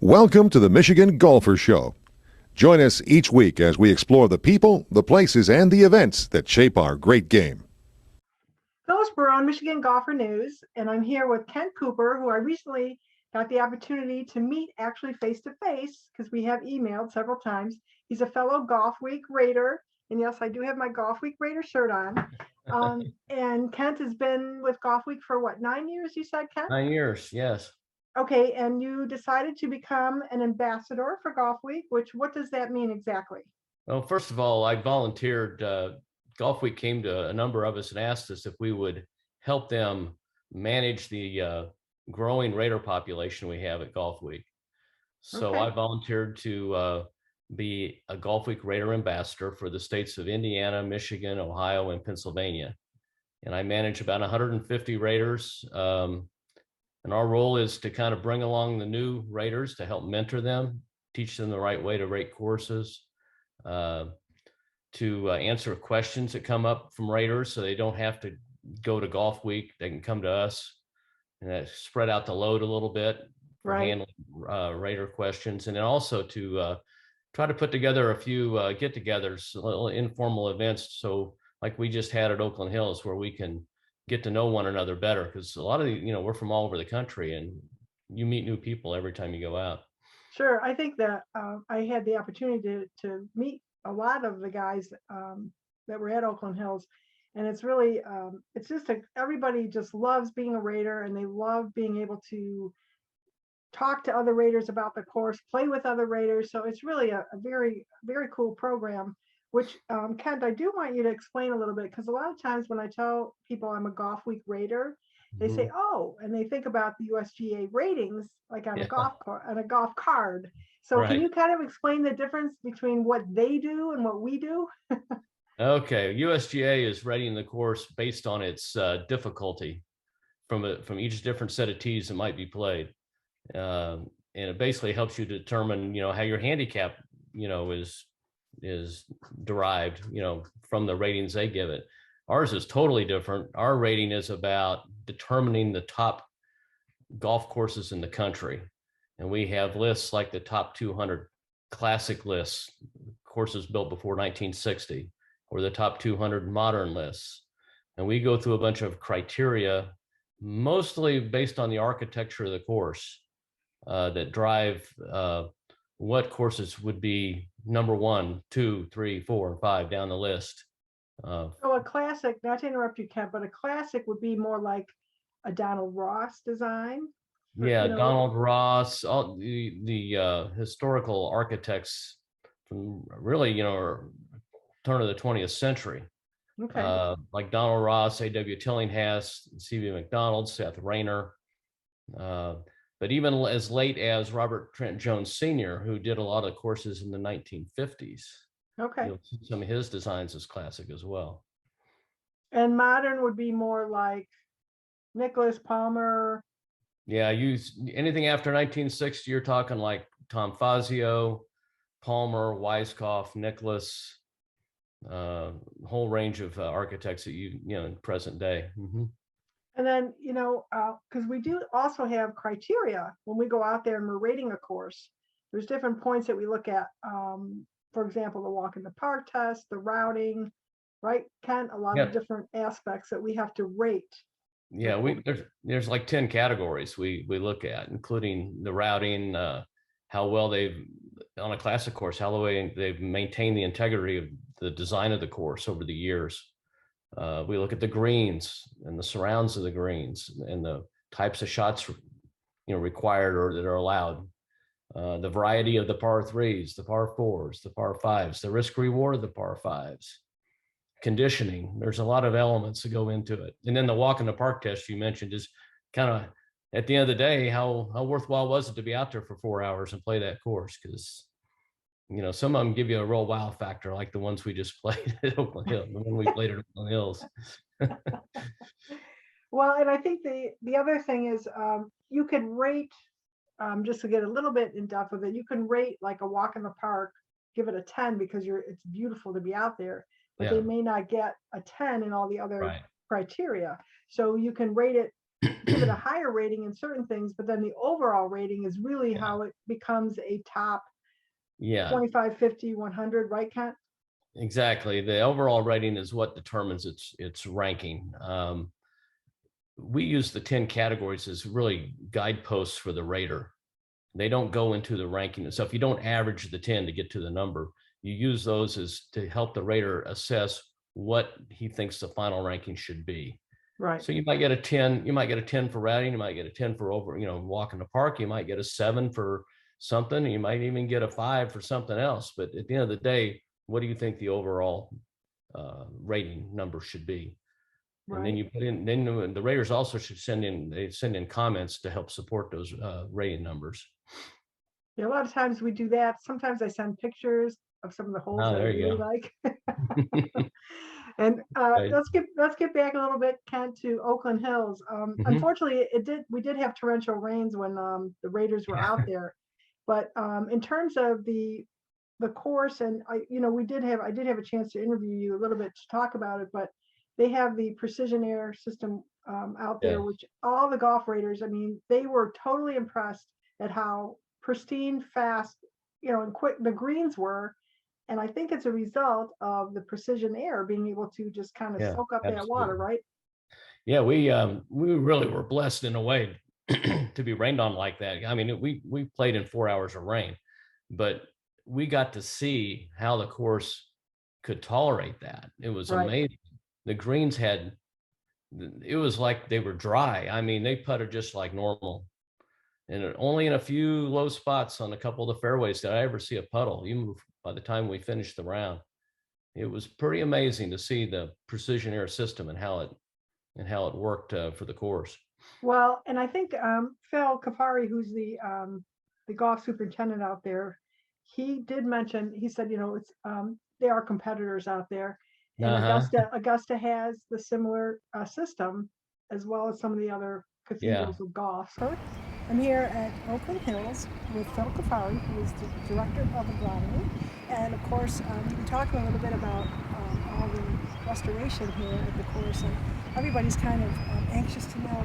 Welcome to the Michigan Golfer Show. Join us each week as we explore the people, the places, and the events that shape our great game. Phyllis, Barone, Michigan Golfer News, and I'm here with Kent Cooper, who I recently got the opportunity to meet actually face-to-face because we have emailed several times. He's a fellow Golfweek Rater, and yes, I do have my Golfweek Rater shirt on. And Kent has been with Golfweek for what, 9 years, you said, Kent? 9 years, yes. Okay, and you decided to become an ambassador for Golfweek, what does that mean exactly? Well, first of all, I volunteered. Golf Week came to a number of us and asked us if we would help them manage the growing Raider population we have at Golf Week. So Okay. I volunteered to be a Golf Week Raider ambassador for the states of Indiana, Michigan, Ohio, and Pennsylvania. And I manage about 150 Raiders. And our role is to kind of bring along the new Raiders to help mentor them, teach them the right way to rate courses, to answer questions that come up from Raiders so they don't have to go to Golf Week. They can come to us and that spread out the load a little bit for handling Raider questions. And then also to try to put together a few get-togethers, little informal events. So like we just had at Oakland Hills where we can get to know one another better, because a lot of we're from all over the country and you meet new people every time you go out. Sure. I think that I had the opportunity to meet a lot of the guys that were at Oakland Hills, and it's really it's just everybody just loves being a Raider, and they love being able to talk to other Raiders about the course, play with other Raiders. So it's really a very, very cool program. Which, Kent, I do want you to explain a little bit, because a lot of times when I tell people I'm a Golf Week Raider, they say, "Oh," and they think about the USGA ratings, like on a golf card. So can you kind of explain the difference between what they do and what we do? Okay, USGA is rating the course based on its difficulty from each different set of tees that might be played, and it basically helps you determine how your handicap is derived from the ratings they give it. Ours is totally different. Our rating is about determining the top golf courses in the country, and we have lists like the top 200 classic lists, courses built before 1960, or the top 200 modern lists, and we go through a bunch of criteria, mostly based on the architecture of the course, that drive what courses would be number 1, 2, 3, 4, and 5 down the list. So a classic, not to interrupt you, Kent, but a classic would be more like a Donald Ross design. Yeah, Donald Ross, all the historical architects from really turn of the 20th century. Okay. Like Donald Ross, A.W. Tillinghast, C.V. McDonald, Seth Rayner. But even as late as Robert Trent Jones Sr., who did a lot of courses in the 1950s. Okay. You'll see some of his designs as classic as well. And modern would be more like Nicholas Palmer. Yeah, anything after 1960, you're talking like Tom Fazio, Palmer, Weiskopf, Nicholas, whole range of architects that in present day. Mm-hmm. And then, because we do also have criteria when we go out there and we're rating a course. There's different points that we look at. For example, the walk in the park test, the routing, right, Kent? A lot of different aspects that we have to rate. Yeah, there's like 10 categories we look at, including the routing, how well on a classic course, how they've maintained the integrity of the design of the course over the years. We look at the greens and the surrounds of the greens and the types of shots required or that are allowed. The variety of the par 3s, the par 4s, the par 5s, the risk reward of the par 5s, conditioning. There's a lot of elements that go into it. And then the walk in the park test you mentioned is kind of, at the end of the day, how worthwhile was it to be out there for 4 hours and play that course? Because some of them give you a real wow factor, like the ones we just played at Oakland Hills, the one we played at Oakland Hills. Well, and I think the other thing is you could rate, just to get a little bit in depth with it, you can rate like a walk in the park, give it a 10 because it's beautiful to be out there, but they may not get a 10 in all the other criteria. So you can rate it give it a higher rating in certain things, but then the overall rating is really how it becomes a top 25, 50, 100, right, Kent? Exactly. The overall rating is what determines its ranking. We use the 10 categories as really guideposts for the rater. They don't go into the ranking. So if you don't average the 10 to get to the number, you use those as to help the rater assess what he thinks the final ranking should be. Right. So you might get a 10, you might get a 10 for routing, you might get a 10 for walk in the park, you might get a 7 for something, you might even get a 5 for something else. But at the end of the day, what do you think the overall rating number should be? Right. And then you put in, then the raters also should send in comments to help support those rating numbers. Yeah, a lot of times we do that. Sometimes I send pictures of some of the holes that I really like. And right. let's get back a little bit, Kent, to Oakland Hills. Unfortunately, we did have torrential rains when the Raiders were out there. But in terms of the course, and I did have a chance to interview you a little bit to talk about it, but they have the precision air system out there, which all the golf raters, I mean, they were totally impressed at how pristine, fast, and quick the greens were. And I think it's a result of the precision air being able to just kind of soak up that water, right? Yeah, we really were blessed in a way to be rained on like that. I mean, we played in 4 hours of rain, but we got to see how the course could tolerate that. It was amazing. The greens it was like they were dry. I mean, they putted just like normal. And only in a few low spots on a couple of the fairways did I ever see a puddle, even by the time we finished the round. It was pretty amazing to see the precision air system and how it worked for the course. Well, and I think Phil Kafari, who's the golf superintendent out there, he did mention, he said, it's there are competitors out there. And Augusta has the similar system, as well as some of the other cathedrals of golf. So I'm here at Oakland Hills with Phil Kafari, who is the director of the Barone. And of course, we've been talking a little bit about all the restoration here at the course. And everybody's kind of anxious to know.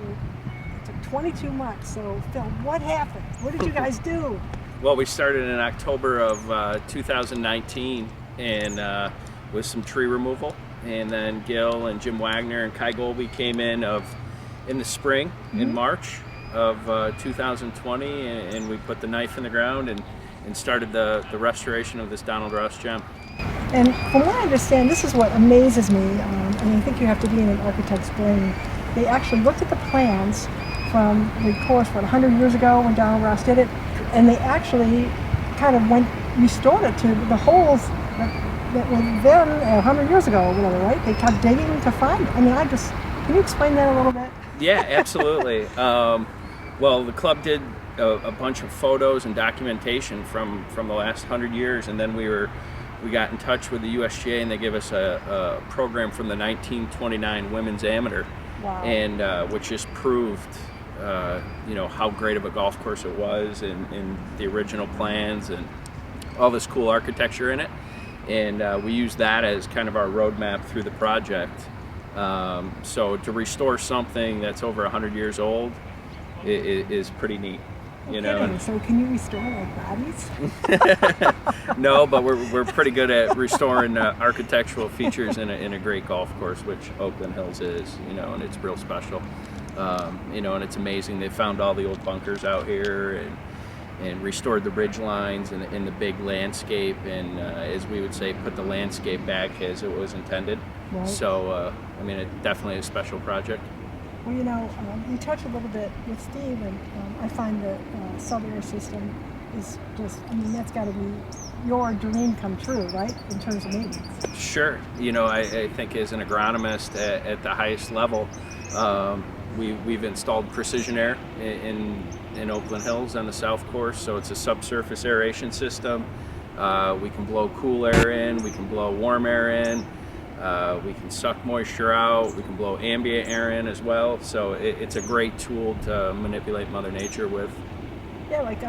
It took 22 months. So Phil, what happened? What did you guys do? Well, we started in October of 2019 and with some tree removal. And then Gil and Jim Wagner and Kai Golby came in the spring, in March of 2020, and we put the knife in the ground and started the restoration of this Donald Ross gem. And from what I understand, this is what amazes me, and I think you have to be in an architect's brain. They actually looked at the plans from the course 100 years ago when Donald Ross did it, and they actually kind of restored it to the holes that were then 100 years ago or whatever, right? They kept digging to find it. I mean, can you explain that a little bit? Yeah, absolutely. Well, the club did a bunch of photos and documentation from the last 100 years, and then we got in touch with the USGA, and they gave us a program from the 1929 Women's Amateur, and which just proved how great of a golf course it was, and the original plans and all this cool architecture in it. And we used that as kind of our roadmap through the project. So to restore something that's over 100 years old is pretty neat. So can you restore like bodies? No, but we're pretty good at restoring architectural features in a great golf course, which Oakland Hills is, and it's real special. And it's amazing. They found all the old bunkers out here and restored the ridge lines and the big landscape, and as we would say, put the landscape back as it was intended. Right. So, it's definitely a special project. Well, you touched a little bit with Steve, and I find the sub-air system is just, that's got to be your dream come true, right, in terms of maintenance? Sure. I think as an agronomist at the highest level, we've installed precision air in Oakland Hills on the south course, so it's a subsurface aeration system. We can blow cool air in, we can blow warm air in, we can suck moisture out, we can blow ambient air in as well, so it's a great tool to manipulate Mother Nature with. Yeah, like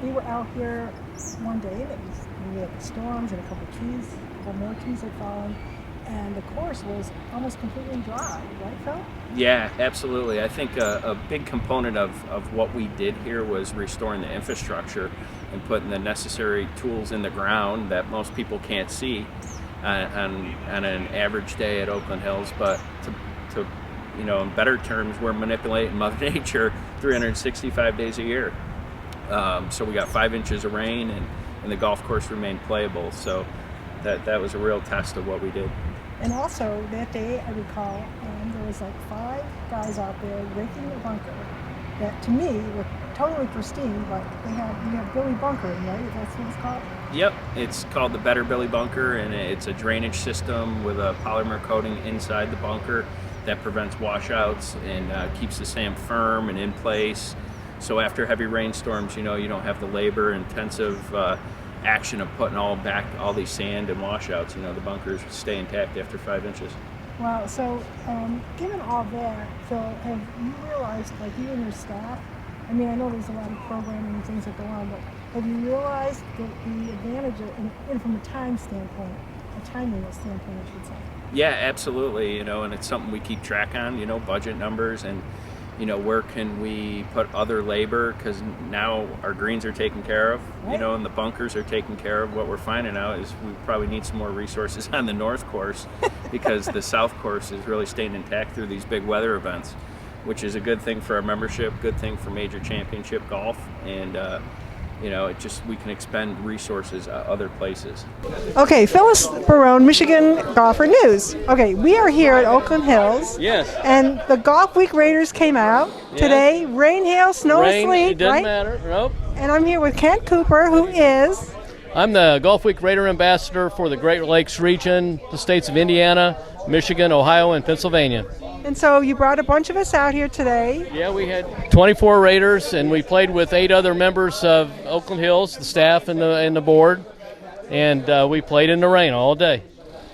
we were out here one day, we had storms and a couple more trees had fallen, and the course was almost completely dry, right, Phil? Yeah, absolutely. I think a big component of what we did here was restoring the infrastructure and putting the necessary tools in the ground that most people can't see on an average day at Oakland Hills. But to in better terms, we're manipulating Mother Nature 365 days a year. So we got 5 inches of rain, and the golf course remained playable. So that was a real test of what we did. And also that day, I recall, there was like 5 guys out there raking the bunker that to me were totally pristine, but you have Billy bunkering, right? That's what it's called? Yep, it's called the Better Billy Bunker, and it's a drainage system with a polymer coating inside the bunker that prevents washouts and keeps the sand firm and in place. So after heavy rainstorms, you don't have the labor-intensive action of putting all these sand and washouts. The bunkers stay intact after 5 inches. Wow. So, given all that, Phil, have you realized, like you and your staff, I mean, I know there's a lot of programming and things that go on, but have you realized that the advantage, and from a time standpoint, a timeliness standpoint, I should say? Yeah, absolutely. And it's something we keep track on. Budget numbers and where can we put other labor, because now our greens are taken care of, right, and the bunkers are taken care of. What we're finding out is we probably need some more resources on the north course because the south course is really staying intact through these big weather events, which is a good thing for our membership, good thing for major championship golf, and we can expend resources other places. Okay, Phyllis, Barone, Michigan Golfer News. Okay, we are here at Oakland Hills. Yes. And the Golfweek Raters came out today. Rain, hail, snow, or sleet, it doesn't right? matter. Nope. And I'm here with Kent Cooper, who is... I'm the Golfweek Rater Ambassador for the Great Lakes region, the states of Indiana, Michigan, Ohio, and Pennsylvania. And so you brought a bunch of us out here today. Yeah, we had 24 Raiders, and we played with 8 other members of Oakland Hills, the staff and the board, and we played in the rain all day.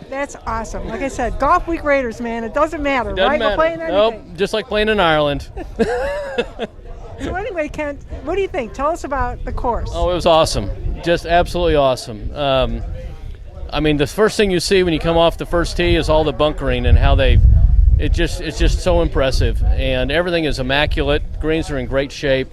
That's awesome. Like I said, Golfweek Raiders, man, it doesn't matter, It doesn't right? matter. We're playing anything. Nope, just like playing in Ireland. So anyway, Kent, what do you think? Tell us about the course. Oh, it was awesome. Just absolutely awesome. I mean, the first thing you see when you come off the first tee is all the bunkering and how it's just so impressive. And everything is immaculate. Greens are in great shape.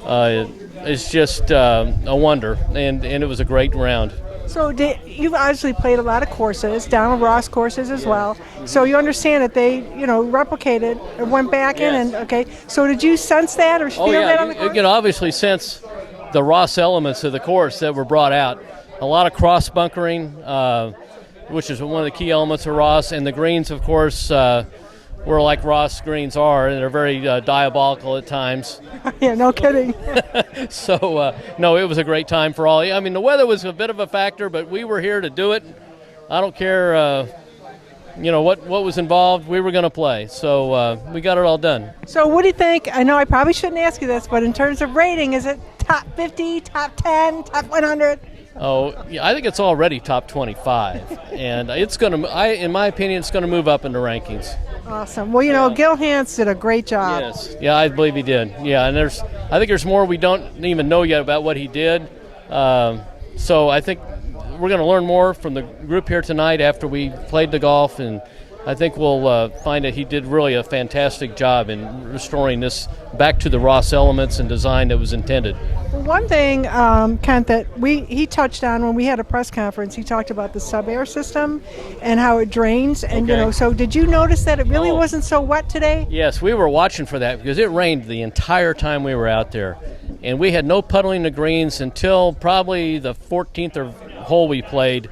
It's just a wonder. And it was a great round. So you've obviously played a lot of courses, Donald Ross courses as well. So you understand that they, replicated or went back in and, okay. So did you sense that or feel that on the course? You can obviously sense the Ross elements of the course that were brought out. A lot of cross bunkering, which is one of the key elements of Ross, and the greens, of course, were like Ross greens are, and they're very diabolical at times. Yeah, no kidding. So, no, it was a great time for all. I mean, the weather was a bit of a factor, but we were here to do it. I don't care, what was involved. We were going to play, so we got it all done. So what do you think? I know I probably shouldn't ask you this, but in terms of rating, is it top 50, top 10, top 100? Oh, yeah, I think it's already top 25, and it's going to. In my opinion, it's going to move up in the rankings. Awesome. Well, Gil Hanse did a great job. Yes, yeah, I believe he did. Yeah, and I think there's more we don't even know yet about what he did. So I think we're going to learn more from the group here tonight after we played the golf, and I think we'll find that he did really a fantastic job in restoring this back to the Ross elements and design that was intended. Well, one thing, Kent, that he touched on when we had a press conference, he talked about the sub-air system and how it drains. And, Okay. so did you notice that it really wasn't so wet today? Yes, we were watching for that because it rained the entire time we were out there. And we had no puddling the greens until probably the 14th hole we played.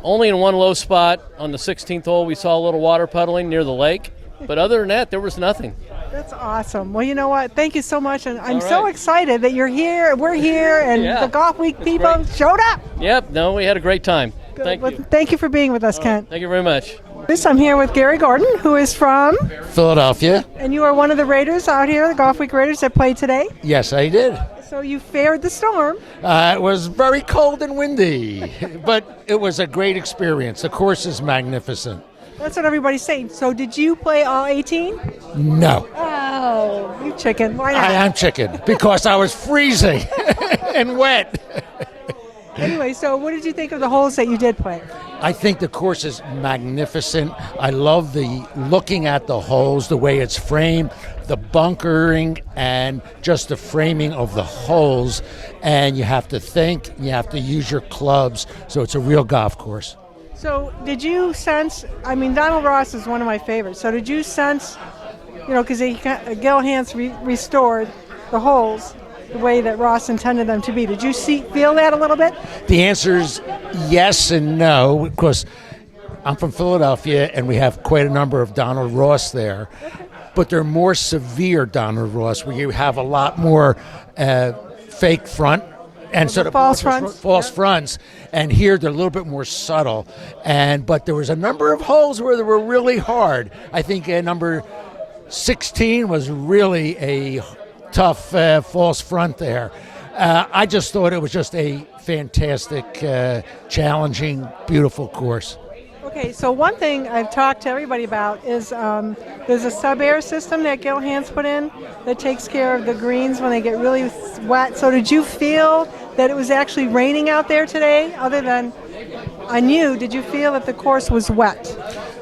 Only in one low spot on the 16th hole we saw a little water puddling near the lake. But other than that, there was nothing. That's awesome. Well, you know what? Thank you so much. And I'm All so right. excited that you're here, we're here, and Yeah. the Golf Week That's people great. showed up. Yep, no, we had a great time. Thank Well, you. Thank you for being with us, Kent. Thank you very much. I'm here with Gary Gordon, who is from, Philadelphia. and you are one of the Raiders out here, the Golf Week Raiders that played today. Yes, I did. So you fared the storm. It was very cold and windy, but it was a great experience. The course is magnificent. That's what everybody's saying. So did you play all 18? No, Oh, you chicken. Why not? I am chicken because I was freezing and wet. Anyway, so what did you think of the holes that you did play? I think the course is magnificent. I love the looking at the holes, the way it's framed, the bunkering, and just the framing of the holes. And you have to think, you have to use your clubs, so it's a real golf course. So did you sense, I mean, Donald Ross is one of my favorites, so did you sense, because Gil Hanse restored the holes the way that Ross intended them to be. Did you feel that a little bit? The answer is yes and no, because I'm from Philadelphia and we have quite a number of Donald Ross there, but they're more severe Donald Ross, where you have a lot more fake front and sort of false fronts, and here they're a little bit more subtle. But there was a number of holes where they were really hard. I think number 16 was really a tough false front there. I just thought it was just a fantastic, challenging, beautiful course. Okay, so one thing I've talked to everybody about is there's a sub-air system that Gil Hanse put in that takes care of the greens when they get really wet. So did you feel that it was actually raining out there today, other than on you? Did you feel that the course was wet?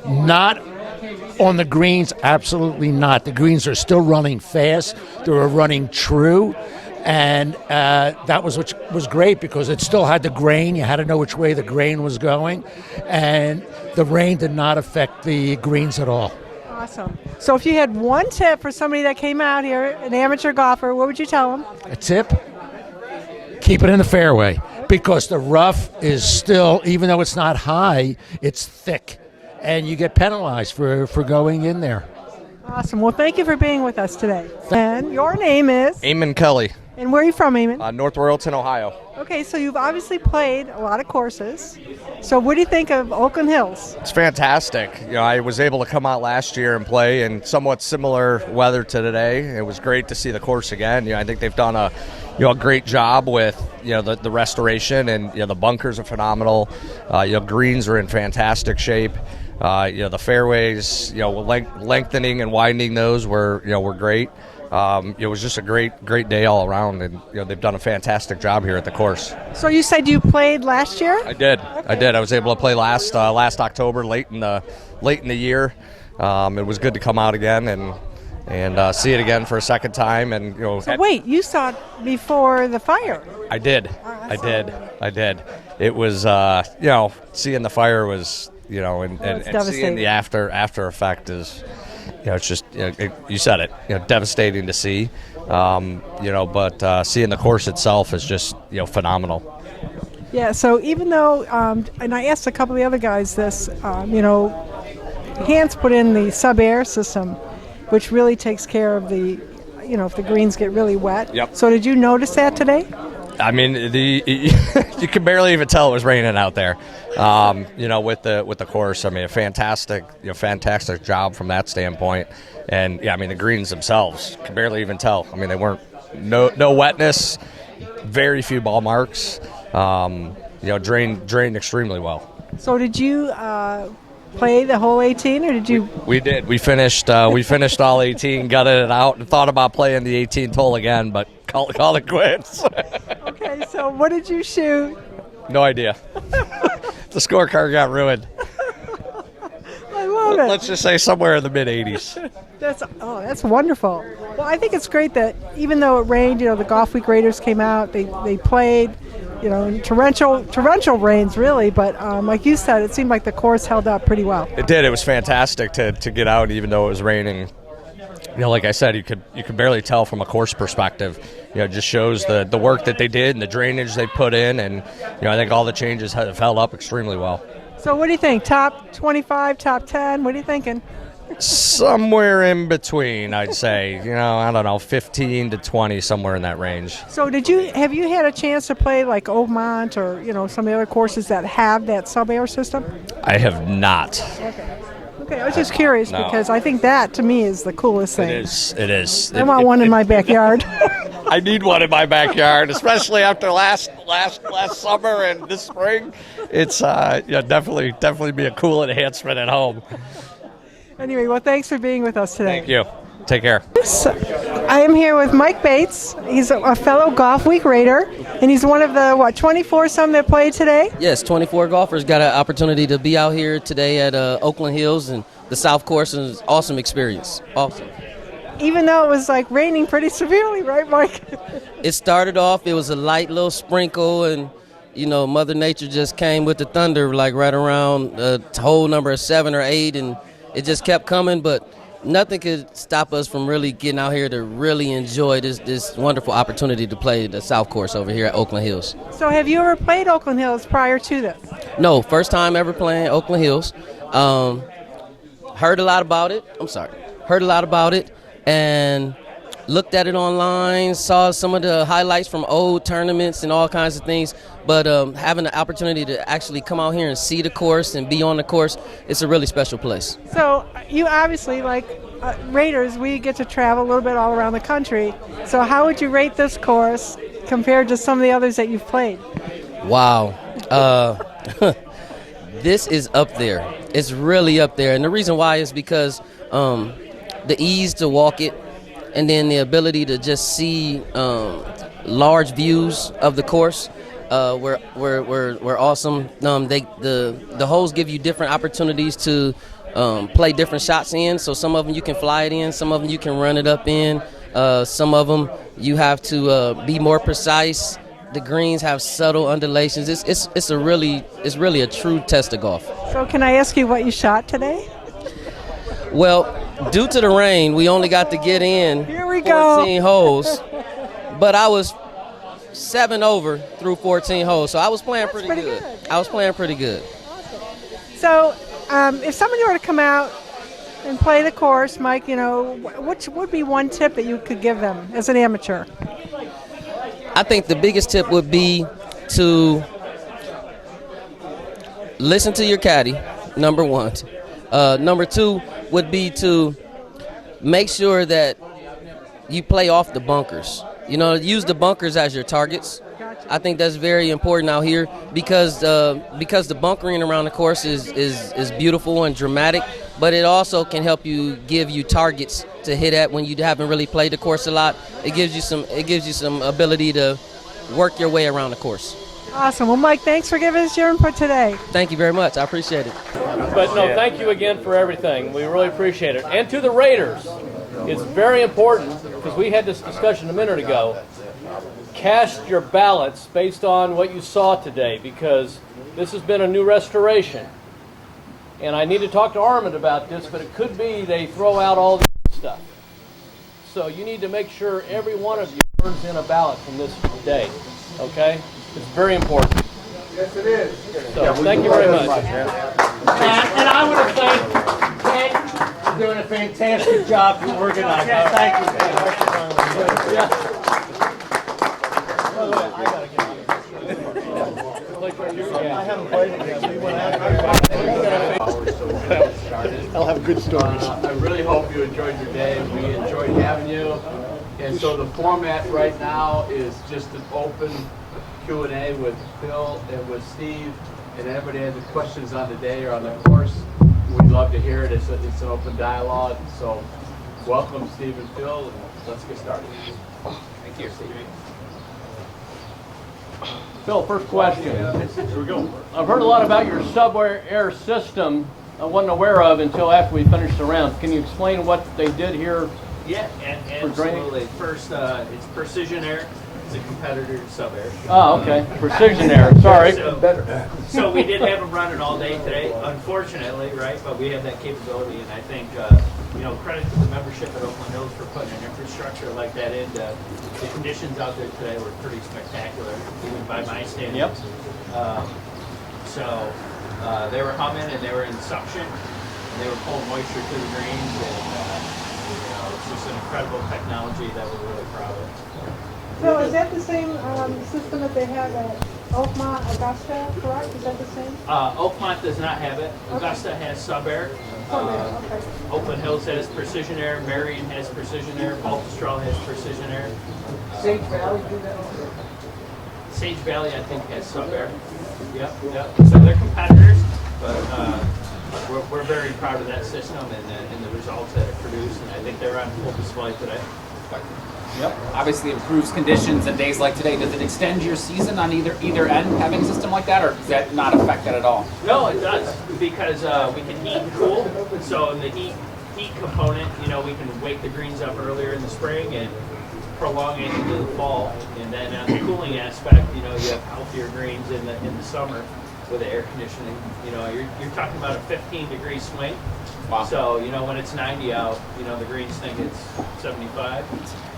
Not on the greens, absolutely not. The greens are still running fast. They were running true. And that was which was great, because it still had the grain. You had to know which way the grain was going. And the rain did not affect the greens at all. Awesome. So if you had one tip for somebody that came out here, an amateur golfer, what would you tell them? A tip? Keep it in the fairway, because the rough is still, even though it's not high, it's thick. And you get penalized for going in there. Awesome. Well, thank you for being with us today. And your name is? Eamon Kelly. And where are you from, Eamon? North Royalton, Ohio. Okay, so you've obviously played a lot of courses. So what do you think of Oakland Hills? It's fantastic. I was able to come out last year and play in somewhat similar weather to today. It was great to see the course again. I think they've done a great job with the restoration, and the bunkers are phenomenal. Greens are in fantastic shape. The fairways, lengthening and widening those were great. It was just a great day all around, and they've done a fantastic job here at the course. So you said you played last year? I did. Okay. I did. I was able to play last October, late in the year. It was good to come out again and see it again for a second time. And So wait, you saw it before the fire? I did. I did. It was seeing the fire was and seeing the after effect is. It's just, you said it, devastating to see, but seeing the course itself is just, phenomenal. Yeah, so even though, and I asked a couple of the other guys this, Hanse put in the sub-air system, which really takes care of the, if the greens get really wet. Yep. So did you notice that today? I mean, you can barely even tell it was raining out there. With the course, I mean, a fantastic job from that standpoint. And yeah, I mean, the greens themselves can barely even tell. I mean, they weren't no wetness, very few ball marks. Drained extremely well. So did you play the whole 18, or did you? We did. We finished all 18, gutted it out, and thought about playing the 18th hole again, but call it quits. Okay, so what did you shoot? No idea. The scorecard got ruined. I love it. Let's just say somewhere in the mid-80s. That's wonderful. Well, I think it's great that even though it rained, the Golfweek Raters came out, they played, in torrential rains really, but like you said, it seemed like the course held up pretty well. It did. It was fantastic to get out, even though it was raining. Like I said, you could barely tell from a course perspective. It just shows the work that they did and the drainage they put in, and I think all the changes have held up extremely well. So what do you think? Top 25, top 10? What are you thinking? Somewhere in between, I'd say. I don't know, 15 to 20, somewhere in that range. So have you had a chance to play like Oakmont or some of the other courses that have that sub-air system? I have not. Okay, I was just curious because I think that to me is the coolest thing. It is. I want one in my backyard. I need one in my backyard, especially after last summer and this spring. It's definitely be a cool enhancement at home. Anyway, well, thanks for being with us today. Thank you. Take care. I am here with Mike Bates. He's a fellow Golfweek Rater, and he's one of the, 24 some that played today? Yes, 24 golfers got an opportunity to be out here today at Oakland Hills and the South Course, and it's an awesome experience. Awesome. Even though it was like raining pretty severely, right, Mike? It started off, it was a light little sprinkle, and you know, Mother Nature just came with the thunder, like right around hole number 7 or 8, and it just kept coming, but nothing could stop us from really getting out here to really enjoy this wonderful opportunity to play the South Course over here at Oakland Hills. So have you ever played Oakland Hills prior to this? No, first time ever playing Oakland Hills. Heard a lot about it. Heard a lot about it and looked at it online, saw some of the highlights from old tournaments and all kinds of things. But having the opportunity to actually come out here and see the course and be on the course, it's a really special place. So you obviously, like Raiders, we get to travel a little bit all around the country. So how would you rate this course compared to some of the others that you've played? Wow. This is up there. It's really up there. And the reason why is because the ease to walk it, and then the ability to just see large views of the course were awesome. The holes give you different opportunities to play different shots in. So some of them you can fly it in, some of them you can run it up in, some of them you have to be more precise. The greens have subtle undulations. It's really a true test of golf. So can I ask you what you shot today? Well, due to the rain, we only got to get in Here we 14 go. holes, but I was 7 over through 14 holes, so I was playing pretty good. I was playing pretty good. So if somebody were to come out and play the course, Mike, you know, what would be one tip that you could give them as an amateur? I think the biggest tip would be to listen to your caddy, number one. Number 2 would be to make sure that you play off the bunkers. You know, use the bunkers as your targets. I think that's very important out here because the bunkering around the course is beautiful and dramatic, but it also can help give you targets to hit at when you haven't really played the course a lot. It gives you some ability to work your way around the course. Awesome. Well, Mike, thanks for giving us your input today. Thank you very much. I appreciate it. But no, thank you again for everything. We really appreciate it. And to the Raiders, it's very important, because we had this discussion a minute ago, cast your ballots based on what you saw today, because this has been a new restoration. And I need to talk to Armand about this, but it could be they throw out all this stuff. So you need to make sure every one of you turns in a ballot from this day, okay? It's very important. Yes, it is. So thank you very much. And I want to thank Ted for doing a fantastic job to organize. Thank you, Ted. I'll have good stories. I really hope you enjoyed your day. We enjoyed having you. And so the format right now is just an open Q&A with Phil and with Steve. And anybody has any questions on the day or on the course, we'd love to hear it. It's an open dialogue. So welcome, Steve and Phil, and let's get started. Thank you, Steve. Phil, first question. Here we go. I've heard a lot about your sub-air system I wasn't aware of until after we finished the round. Can you explain what they did here? Yeah, absolutely. First, it's Precision Air. It's a competitor to Sub-Air. Oh, okay. Precision Air. Sorry. So we did have them running all day today, unfortunately, right? But we have that capability, and I think, credit to the membership at Oakland Hills for putting an infrastructure like that in. The conditions out there today were pretty spectacular, even by my standards. Yep. They were humming and they were in suction, and they were pulling moisture to the greens, and it's just an incredible technology that we're really proud of. So is that the same system that they have at Oakmont, Augusta, correct? Is that the same? Oakmont does not have it. Augusta has Sub-Air. Okay. Oakland Hills has Precision Air. Marion has Precision Air. Baltusrol has Precision Air. Sage Valley do that? Sage Valley, I think, has Sub-Air. Yep. So they're competitors, but we're very proud of that system and the results that it produced, and I think they're on full display today. aspect. Yep. Obviously improves conditions and days like today. Does it extend your season on either end having a system like that, or does that not affect that at all? No, it does, because we can heat and cool. So in the heat component, you know, we can wake the greens up earlier in the spring and prolong it into the fall. And then on the cooling aspect, you know, you have healthier greens in the summer with the air conditioning. You know, you're talking about a 15-degree swing. Wow. So, you know, when it's 90 out, you know, the greens think it's 75.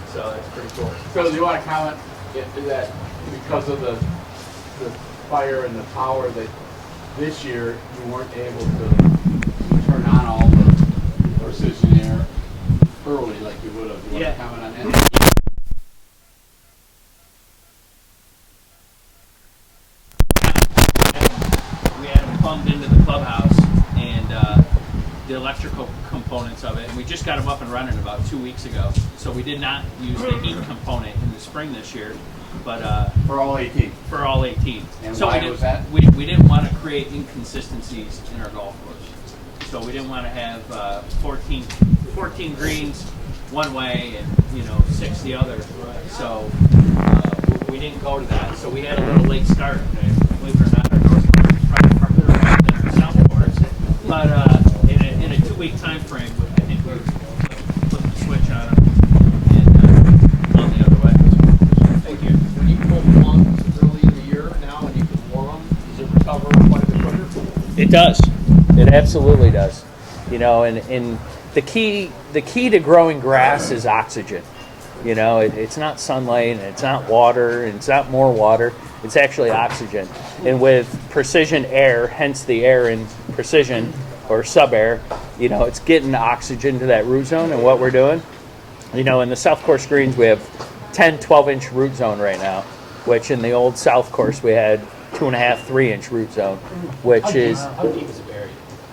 So that's pretty cool. Phil, do you want to comment that because of the fire and the power that this year you weren't able to turn on all the precision air early like you would have? Do you want to comment on that? We had them plumbed into the clubhouse and the electrical components of it, and we just got them up and running about 2 weeks ago. So we did not use the heat component in the spring this year, but for all 18. For all 18. And so why was that? We didn't want to create inconsistencies in our golf course. So we didn't want to have 14 greens one way and, you know, 6 the other. So we didn't go to that. So we had a little late start. Believe it or not, our north course is probably farther around than our south course. But in a 2-week time frame, I think we flipped the switch on them and on the other way. Thank you. When you pull plungs early in the year now and you can warm them, does it recover quite a bit quicker? It does. It absolutely does. You know, and the key to growing grass is oxygen. You know, it's not sunlight, and it's not water, and it's not more water. It's actually oxygen. And with precision air, hence the air in precision or sub-air, you know, it's getting oxygen to that root zone. And what we're doing, you know, in the South Course greens, we have 10, 12-inch root zone right now, which in the old South Course we had 2.5, 3-inch root zone, which is... How deep is it buried?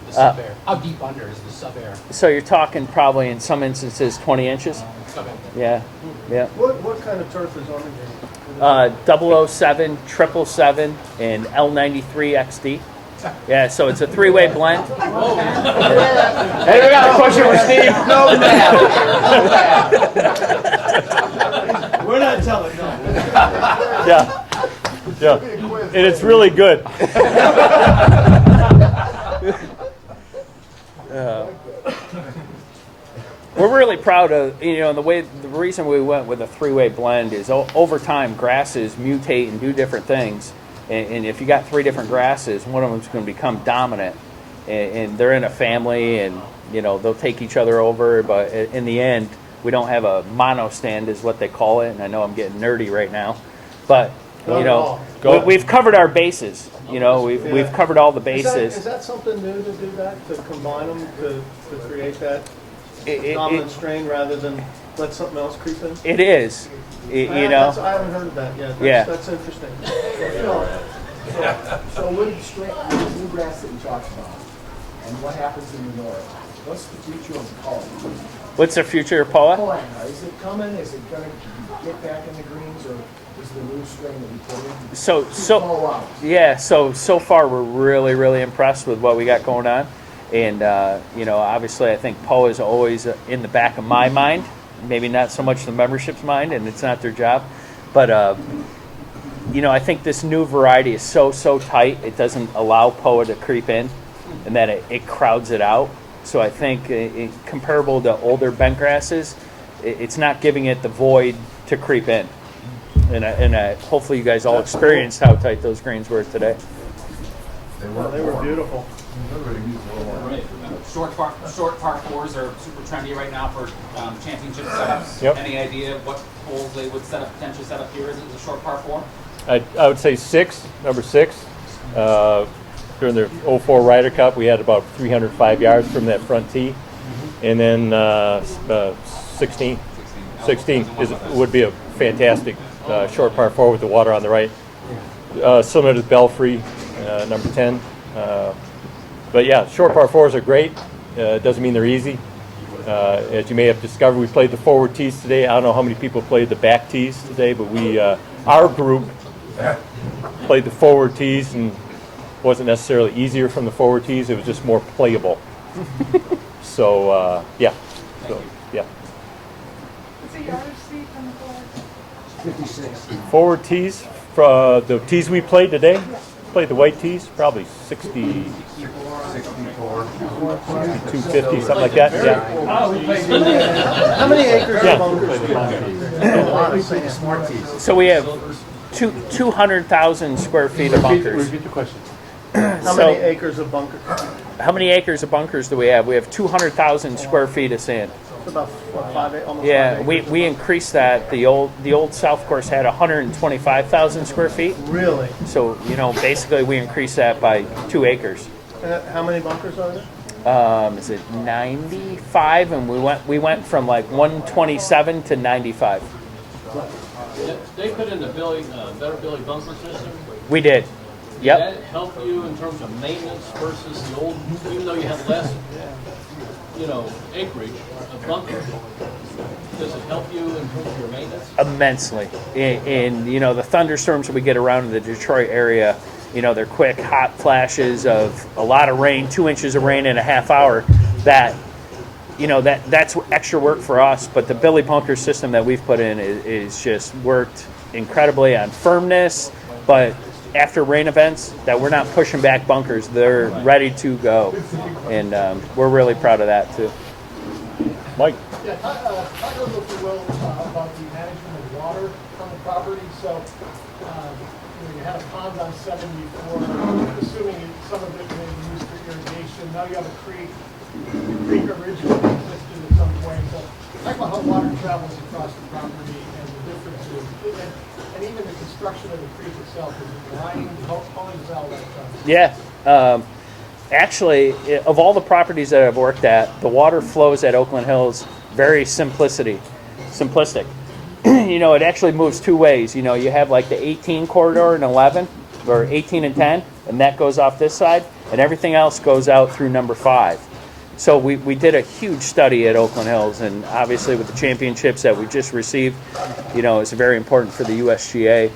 The sub-air. How deep under is the sub-air? So you're talking probably in some instances 20 inches. Sub-air. Yeah, yeah. What kind of turf is on the game? 007, 777, and L93 XD. Yeah, so it's a 3-way blend. Hey, we got a question for Steve. No math. We're not telling, no. Yeah, and it's really good. We're really proud of, you know, the reason we went with a 3-way blend is over time grasses mutate and do different things. And if you got 3 different grasses, one of them's going to become dominant. And they're in a family, and, you know, they'll take each other over. But in the end, we don't have a mono stand is what they call it. And I know I'm getting nerdy right now. But, you know, we've covered our bases. You know, we've covered all the bases. Is that something new to do that, to combine them to create that dominant strain rather than let something else creep in? It is. You know. I haven't heard of that yet. That's interesting. So with the new grass that you talked about, and what happens in the north, what's the future of the POA? What's the future of POA? Is it coming? Is it going to get back in the greens, or is the new strain that we put in? So far we're really, really impressed with what we got going on. And, you know, obviously I think POA is always in the back of my mind, maybe not so much the membership's mind, and it's not their job. But, you know, I think this new variety is so tight, it doesn't allow POA to creep in, and that it crowds it out. So I think comparable to older bent grasses, it's not giving it the void to creep in. And hopefully you guys all experienced how tight those greens were today. They were beautiful. Right. Short par 4s are super trendy right now for championship setups. Yep. Any idea what holes they would potentially set up here? Is it a short par 4? I would say number 6. During the 04 Ryder Cup, we had about 305 yards from that front tee. And then 16 would be a fantastic short par 4 with the water on the right. Similar to the Belfry, number 10. But yeah, short par 4s are great. Doesn't mean they're easy. As you may have discovered, we played the forward tees today. I don't know how many people played the back tees today, but our group played the forward tees, and wasn't necessarily easier from the forward tees. It was just more playable. So yeah. What's the yardage 56. Forward tees, for the tees we played today, played the white tees, probably 60, 64. 250, something like that. Yeah. How many acres Yeah. of bunkers do you have? We played the smart tees. So we have 200,000 square feet of bunkers. Repeat the question. How So- many acres of bunkers? How many acres of bunkers do we have? We have 200,000 square feet of sand. It's about almost Yeah, 5 we acres. increased that. The old South Course had 125,000 square feet. Really? So, basically we increased that by 2 acres. And how many bunkers are there? Is it 95? And we went from like 127 to 95. They put in the Better Billy bunker system. We did. Did Yep. that help you in terms of maintenance versus the old, even though you had less, acreage of bunkers? Does it help you in terms of your maintenance? Immensely. In the thunderstorms that we get around in the Detroit area, they're quick, hot flashes of a lot of rain, 2 inches of rain in a half hour. That's extra work for us. But the Billy bunker system that we've put in is just worked incredibly on firmness. But after rain events, that we're not pushing back bunkers; they're ready to go, and we're really proud of that too. Mike. Yeah, talk a little, if you will, about the management of water on the property. So, you had a pond on 74, assuming some of it may be used for irrigation. Now you have a creek. The creek originally existed at some point. So, talk about how water travels across the property and the differences, and even the construction of the creek itself. Is it lined? How is all that done? Yeah. Actually, of all the properties that I've worked at, the water flows at Oakland Hills very simplistic. It actually moves 2 ways. You have like the 18 corridor and 11, or 18 and 10, and that goes off this side, and everything else goes out through number 5. So we did a huge study at Oakland Hills, and obviously with the championships that we just received, it's very important for the USGA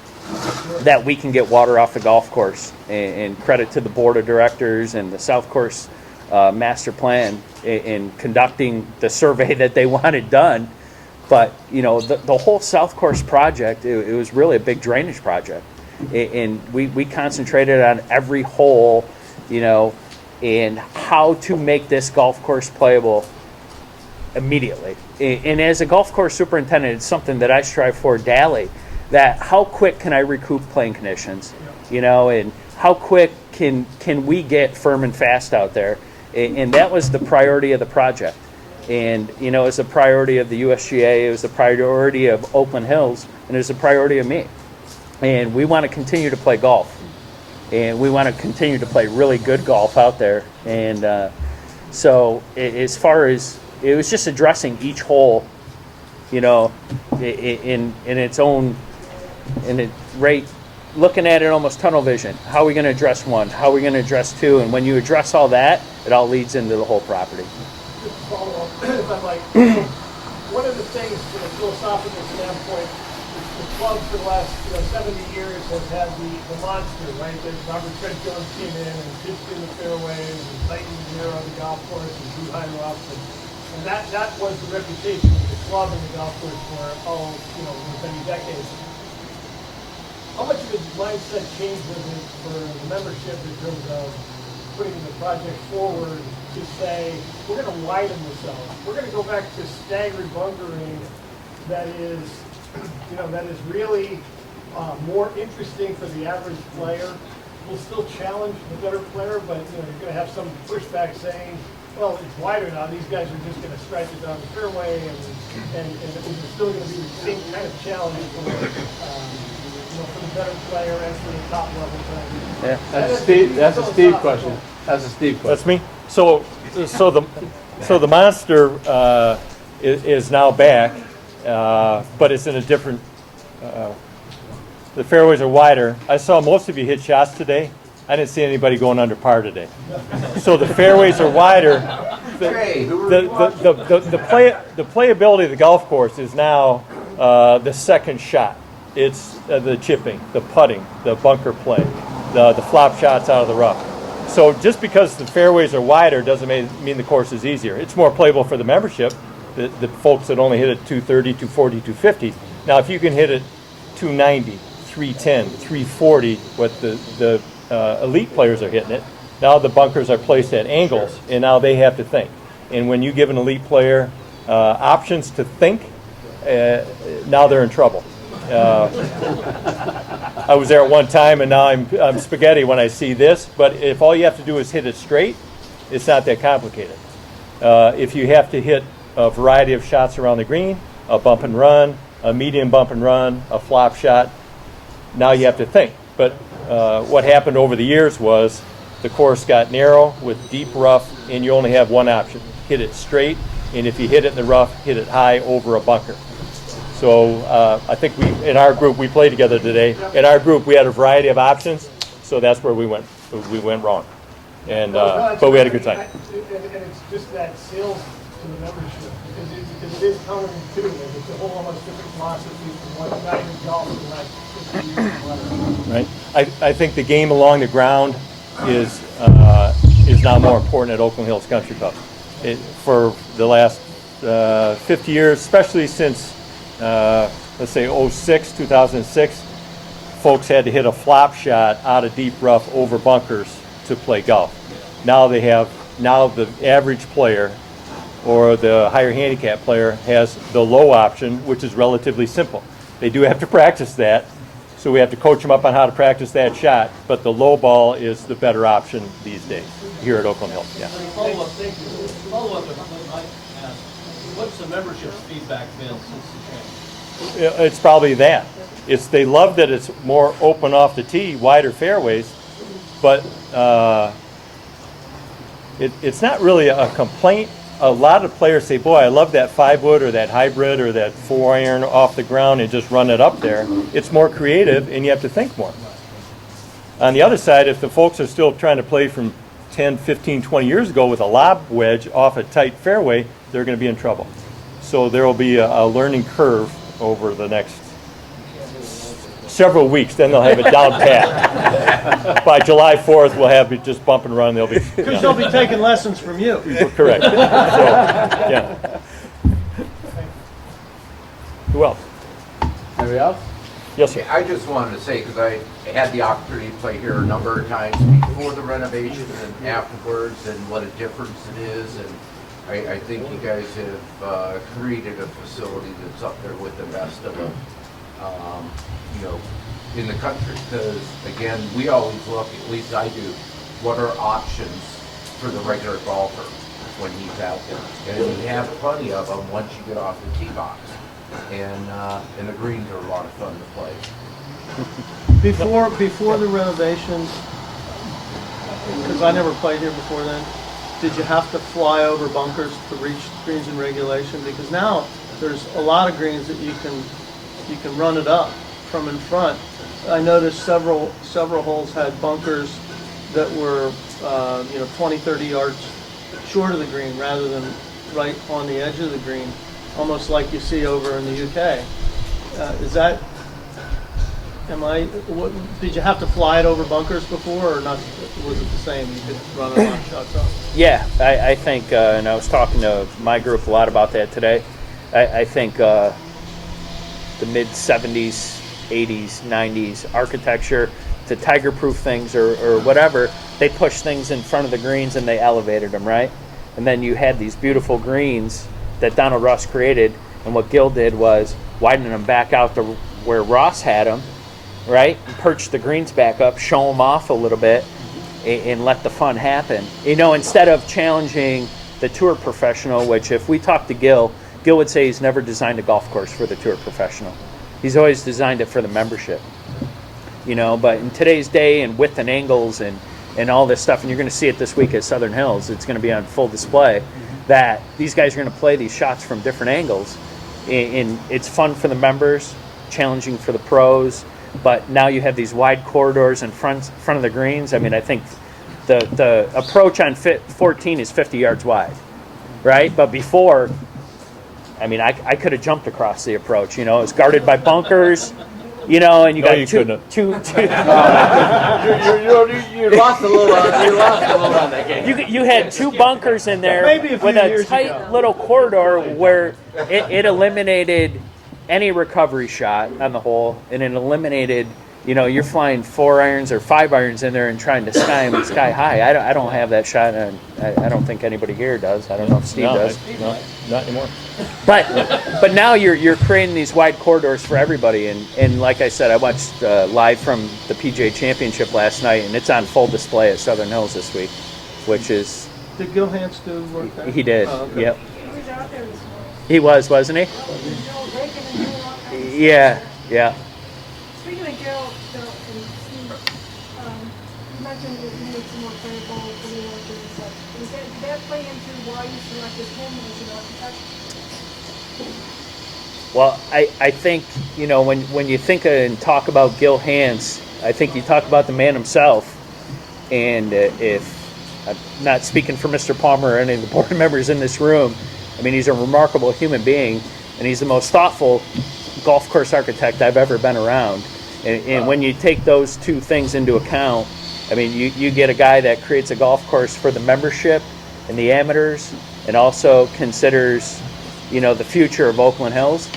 that we can get water off the golf course. And credit to the board of directors and the South Course master plan in conducting the survey that they wanted done. But, the whole South Course project, it was really a big drainage project. And we concentrated on every hole, and how to make this golf course playable immediately. And as a golf course superintendent, it's something that I strive for daily, that how quick can I recoup playing conditions, and how quick can we get firm and fast out there. And that was the priority of the project. And, it was a priority of the USGA, it was a priority of Oakland Hills, and it was a priority of me. And we want to continue to play golf. And we want to continue to play really good golf out there. And so as far as, it was just addressing each hole, in its own, looking at it almost tunnel vision. How are we going to address 1? How are we going to address 2? And when you address all that, it all leads into the whole property. Just to follow up, if I might, one of the things from a philosophical standpoint, the club for the last 70 years has had the monster, right? That Robert Trent Jones came in and pitched in the fairways and tightened the air on the golf course and drew high rough. And that was the reputation of the club and the golf course for, many decades. How much of a mindset change was it for the membership in terms of putting the project forward to say, we're going to widen this out. We're going to go back to staggered bunkering that is really more interesting for the average player. We'll still challenge the better player, but you're going to have some pushback saying, well, it's wider now. These guys are just going to stretch it down the fairway, and it's still going to be the same kind of challenge for the better player and for the top level player. Yeah, That's a Steve question. That's me. So the monster is now back, but it's in a different. The fairways are wider. I saw most of you hit shots today. I didn't see anybody going under par today. So the fairways are wider. The playability of the golf course is now the second shot. It's the chipping, the putting, the bunker play, the flop shots out of the rough. So just because the fairways are wider doesn't mean the course is easier. It's more playable for the membership, the folks that only hit it 230, 240, 250. Now, if you can hit it 290, 310, 340, what the elite players are hitting it. Now the bunkers are placed at angles, and now they have to think. And when you give an elite player options to think, now they're in trouble. I was there at one time, and now I'm spaghetti when I see this. But if all you have to do is hit it straight, it's not that complicated. If you have to hit a variety of shots around the green, a bump and run, a medium bump and run, a flop shot, now you have to think. But what happened over the years was the course got narrow with deep rough, and you only have one option: hit it straight, and if you hit it in the rough, hit it high over a bunker. So I think in our group, we played together today. In our group, we had a variety of options, so that's where we went wrong. And but we had a good time. And it's just that sales to the membership, because it is counterintuitive. It's a whole almost different philosophy from what not even golf in the last 50 years. Right. I think the game along the ground is now more important at Oakland Hills Country Club. For the last 50 years, especially since let's say 2006, folks had to hit a flop shot out of deep rough over bunkers to play golf. Now the average player or the higher handicap player has the low option, which is relatively simple. They do have to practice that, so we have to coach them up on how to practice that shot, but the low ball is the better option these days here at Oakland Hills. Yeah. Follow up with Mike asked, what's the membership's feedback been since the change? It's probably that. They love that it's more open off the tee, wider fairways, but it's not really a complaint. A lot of players say, boy, I love that 5-wood or that hybrid or that 4-iron off the ground and just run it up there. It's more creative, and you have to think more. On the other side, if the folks are still trying to play from 10, 15, 20 years ago with a lob wedge off a tight fairway, they're going to be in trouble. So there will be a learning curve over the next several weeks. Then they'll have it down pat. By July 4th, we'll have it just bump and run. They'll be Because they'll be taking lessons from you. correct. So, yeah. Who else? Anybody else? Yes, sir. I just wanted to say, because I had the opportunity to play here a number of times before the renovation and afterwards, and what a difference it is. And I think you guys have created a facility that's up there with the best of them, in the country. Because again, we always look, at least I do, what are options for the regular golfer when he's out there, and you have plenty of them once you get off the tee box. And the greens are a lot of fun to play. Before the renovation, because I never played here before then, did you have to fly over bunkers to reach greens in regulation? Because now there's a lot of greens that you can run it up from in front. I noticed several holes had bunkers that were 20, 30 yards short of the green rather than right on the edge of the green, almost like you see over in the UK. Did you have to fly it over bunkers before, or not? Was it the same? You could run a lot of shots up? Yeah, I think, and I was talking to my group a lot about that today. I think the mid-70s, 80s, 90s architecture to tiger-proof things or whatever, they pushed things in front of the greens and they elevated them, right? And then you had these beautiful greens that Donald Ross created, and what Gil did was widen them back out to where Ross had them, right? And perch the greens back up, show them off a little bit, and let the fun happen. Instead of challenging the tour professional, which if we talk to Gil would say he's never designed a golf course for the tour professional. He's always designed it for the membership. But in today's day and width and angles and all this stuff, and you're going to see it this week at Southern Hills, it's going to be on full display, that these guys are going to play these shots from different angles. And it's fun for the members, challenging for the pros, but now you have these wide corridors in front of the greens. I mean, I think the approach on 14 is 50 yards wide, right? But before, I mean, I could have jumped across the approach. It was guarded by bunkers, and you got two. You lost a little on that game. You had two bunkers in there Maybe a few with a years tight ago. little corridor where it eliminated any recovery shot on the hole, and it eliminated, you're flying 4 irons or 5 irons in there and trying to sky them sky high. I don't have that shot, and I don't think anybody here does. I don't know if Steve does. No, not anymore. But now you're creating these wide corridors for everybody, and like I said, I watched live from the PGA Championship last night, and it's on full display at Southern Hills this week, which is. Did Gil Hanse do work there? He did. Oh, okay. Yep. He was, wasn't he? Yeah. Speaking of Gil, Phil, and Steve, you mentioned that you need some more clinical work and stuff. Did that play into why you selected him as an architect? Well, I think, when you think and talk about Gil Hanse, I think you talk about the man himself. And if I'm not speaking for Mr. Palmer or any of the board members in this room, I mean, he's a remarkable human being, and he's the most thoughtful golf course architect I've ever been around. And when you take those two things into account, I mean, you get a guy that creates a golf course for the membership and the amateurs, and also considers, the future of Oakland Hills.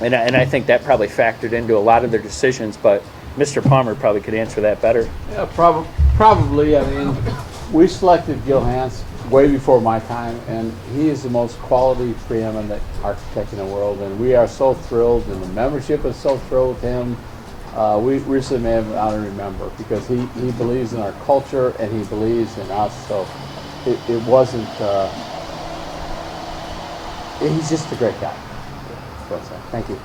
And I think that probably factored into a lot of their decisions, but Mr. Palmer probably could answer that better. Yeah, probably. I mean, we selected Gil Hanse way before my time, and he is the most quality, preeminent architect in the world, and we are so thrilled, and the membership is so thrilled with him. We recently made him an honorary member because he believes in our culture and he believes in us, so it wasn't, he's just a great guy. That's what I'm saying. Thank you.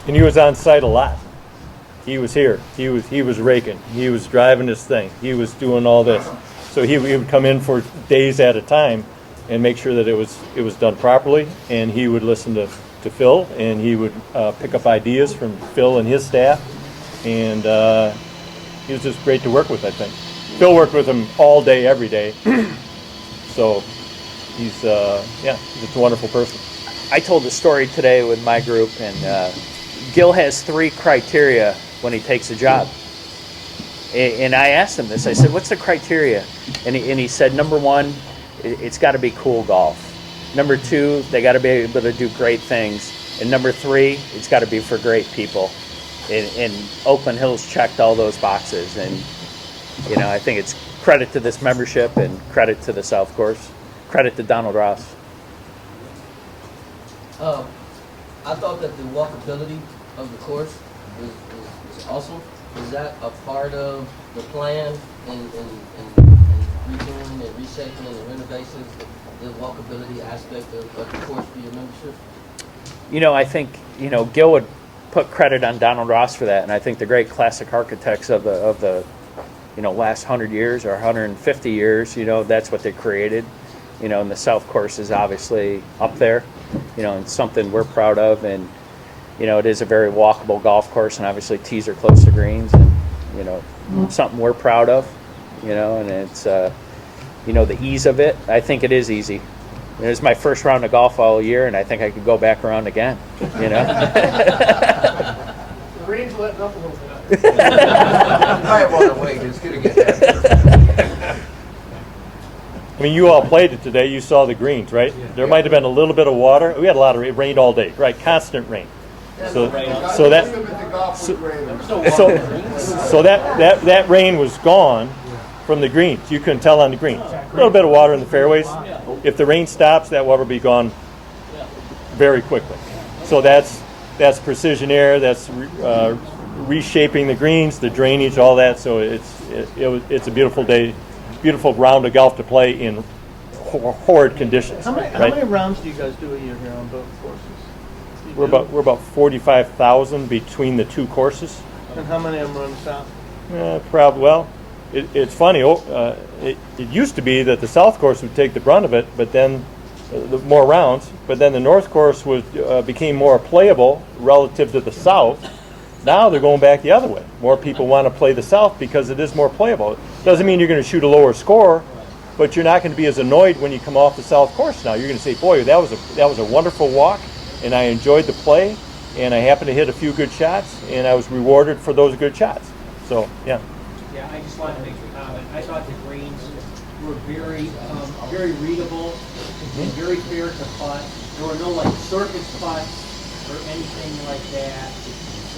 And he was on site a lot. He was here. He was raking. He was driving this thing. He was doing all this. So he would come in for days at a time and make sure that it was done properly. And he would listen to Phil, and he would pick up ideas from Phil and his staff. And he was just great to work with, I think. Phil worked with him all day, every day. So he's just a wonderful person. I told the story today with my group, and Gil has 3 criteria when he takes a job. And I asked him this. I said, what's the criteria? And he said, number 1, it's got to be cool golf. Number 2, they got to be able to do great things. And number 3, it's got to be for great people. And Oakland Hills checked all those boxes. And, I think it's credit to this membership and credit to the South Course. Credit to Donald Ross. I thought that the walkability of the course was awesome. Is that a part of the plan in redoing and reshaping and renovations, the walkability aspect of the course for your membership? I think, Gil would put credit on Donald Ross for that, and I think the great classic architects of the last 100 years or 150 years, that's what they created. And the South Course is obviously up there, and something we're proud of. And, it is a very walkable golf course, and obviously tees are close to greens, and, something we're proud of, and it's, the ease of it. I think it is easy. It was my first round of golf all year, and I think I could go back around again, The rain's letting up a little bit. I want to wait. It's going to get better. I mean, you all played it today. You saw the greens, right? There might have been a little bit of water. We had a lot of rain all day, right? Constant rain. So that rain was gone from the greens. You couldn't tell on the greens. A little bit of water in the fairways. If the rain stops, that water will be gone very quickly. So that's precision air. That's reshaping the greens, the drainage, all that. So it's a beautiful day. Beautiful round of golf to play in horrid conditions. How many rounds do you guys do a year here on both courses? We're about 45,000 between the 2 courses. And how many of them run south? Probably. Well, it's funny. It used to be that the South Course would take the brunt of it, but then more rounds. But then the North Course became more playable relative to the South. Now they're going back the other way. More people want to play the South because it is more playable. Doesn't mean you're going to shoot a lower score, but you're not going to be as annoyed when you come off the South Course now. You're going to say, boy, that was a wonderful walk, and I enjoyed the play, and I happened to hit a few good shots, and I was rewarded for those good shots. So, yeah. Yeah, I just wanted to make a comment. I thought the greens were very readable and very fair to putt. There were no circus putts. or anything like that.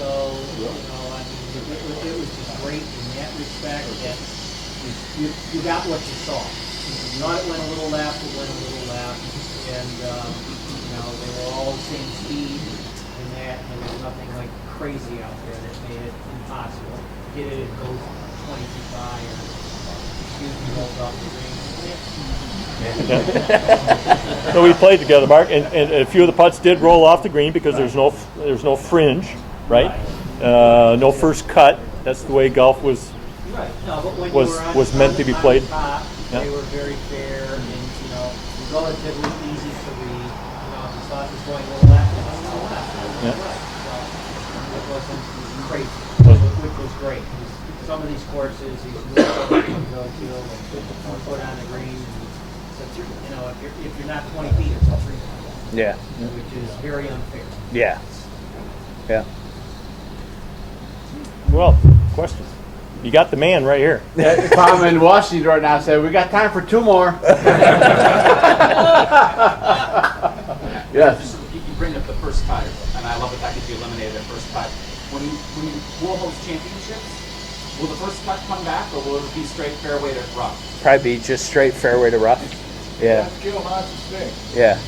So, you know, I mean, it was just great in that respect that you got what you saw. You know, it went a little left, it went a little left, and, you know, they were all the same speed and that, and there was nothing like crazy out there that made it impossible. Get it, it goes 20 feet by, or excuse me, rolls off the green. So we played together, Mark, and a few of the putts did roll off the green because there's no fringe, right? No first cut. That's the way golf was meant to be played. Top, they were very fair and, you know, relatively easy to read. You know, if you saw it was going a little left, it was a little left. Yeah. So it wasn't crazy, which was great. Some of these courses, these new courses you go to, and put on the green. You know, if you're not 20 feet, it's a free. Yeah. Which is very unfair. Yeah. Yeah. Well, question. You got the man right here. If I'm in Washington right now, say we got time for 2 more. Yes. You bring up the first cut, and I love the fact that you eliminated the first cut. When you will host championships, will the first cut come back, or will it be straight fairway to rough? Probably be just straight fairway to rough. Yeah. Yeah.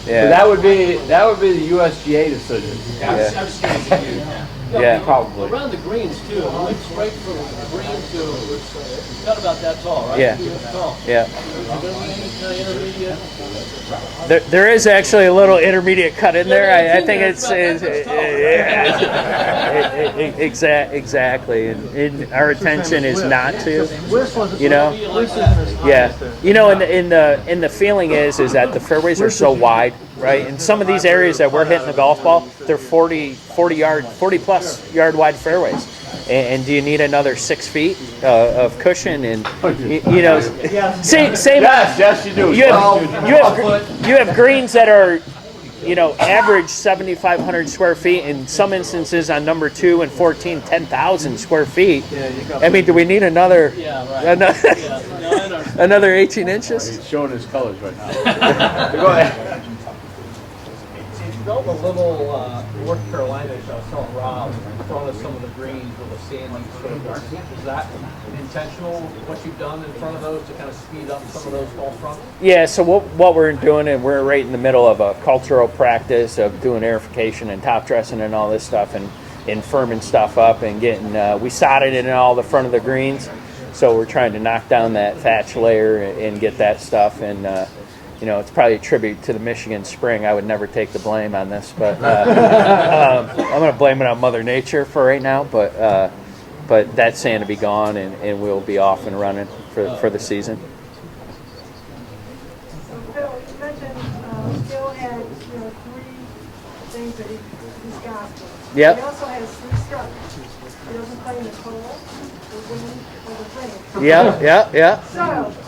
Yeah. That would be the USGA decision. Yeah, I'm just curious if you. Yeah, probably. Around the greens too, like straight from the green to cut about that tall, right? Yeah. Tall. Yeah. Is there any intermediate? There is actually a little intermediate cut in there. I think it's exactly. And our intention is not to, you know. Yeah. You know, and the feeling is that the fairways are so wide, right? In some of these areas that we're hitting the golf ball, they're 40 plus yard wide fairways. And do you need another 6 feet of cushion? And you know, same. Yes, you do. You have greens that are, you know, average 7,500 square feet. In some instances, on number 2 and 14, 10,000 square feet. I mean, do we need another? Another 18 inches? He's showing his colors right now. Go ahead. It felt a little North Carolina-ish. I saw Rob in front of some of the greens with a sandy sort of dark. Is that intentional, what you've done in front of those to kind of speed up some of those golf fronts? Yeah, so what we're doing, and we're right in the middle of a cultural practice of doing aerification and top dressing and all this stuff and firming stuff up and getting, we sodded it in all the front of the greens. So we're trying to knock down that thatch layer and get that stuff. And, you know, it's probably a tribute to the Michigan spring. I would never take the blame on this, but I'm going to blame it on Mother Nature for right now. But that's saying to be gone, and we'll be off and running for the season. So Phil, you mentioned Phil had 3 things that he's got. Yep. He also has 3 struggles. He doesn't play in the cold, the wind, or the rain. Yeah. So I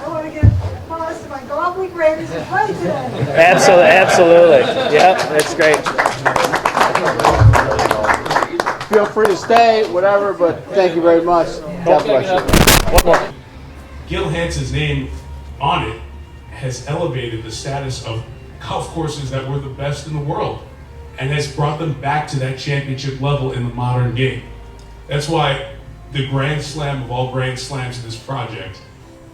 want to give applause to my Golfweek Raters who play today. Absolutely. Yep, that's great. Feel free to stay, whatever, but thank you very much. God bless you. One more. Gil Hanse's name on it has elevated the status of golf courses that were the best in the world and has brought them back to that championship level in the modern game. That's why the grand slam of all grand slams in this project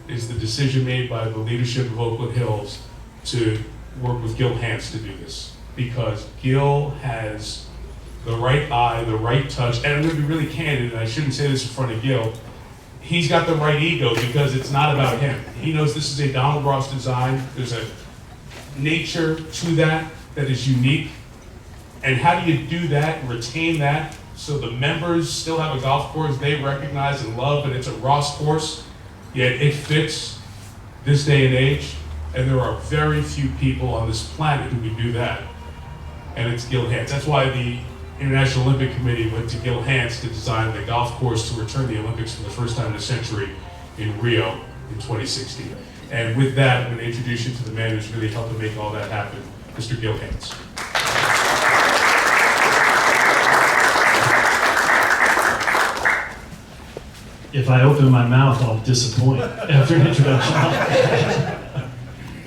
is the decision made by the leadership of Oakland Hills to work with Gil Hanse to do this, because Gil has the right eye, the right touch, and I'm going to be really candid, and I shouldn't say this in front of Gil, he's got the right ego because it's not about him. He knows this is a Donald Ross design. There's a nature to that is unique. And how do you do that and retain that so the members still have a golf course they recognize and love, and it's a Ross course, yet it fits this day and age? And there are very few people on this planet who can do that. And it's Gil Hanse. That's why the International Olympic Committee went to Gil Hanse to design the golf course to return the Olympics for the first time in a century in Rio in 2016. And with that, I'm going to introduce you to the man who's really helped to make all that happen, Mr. Gil Hanse. If I open my mouth, I'll disappoint after an introduction.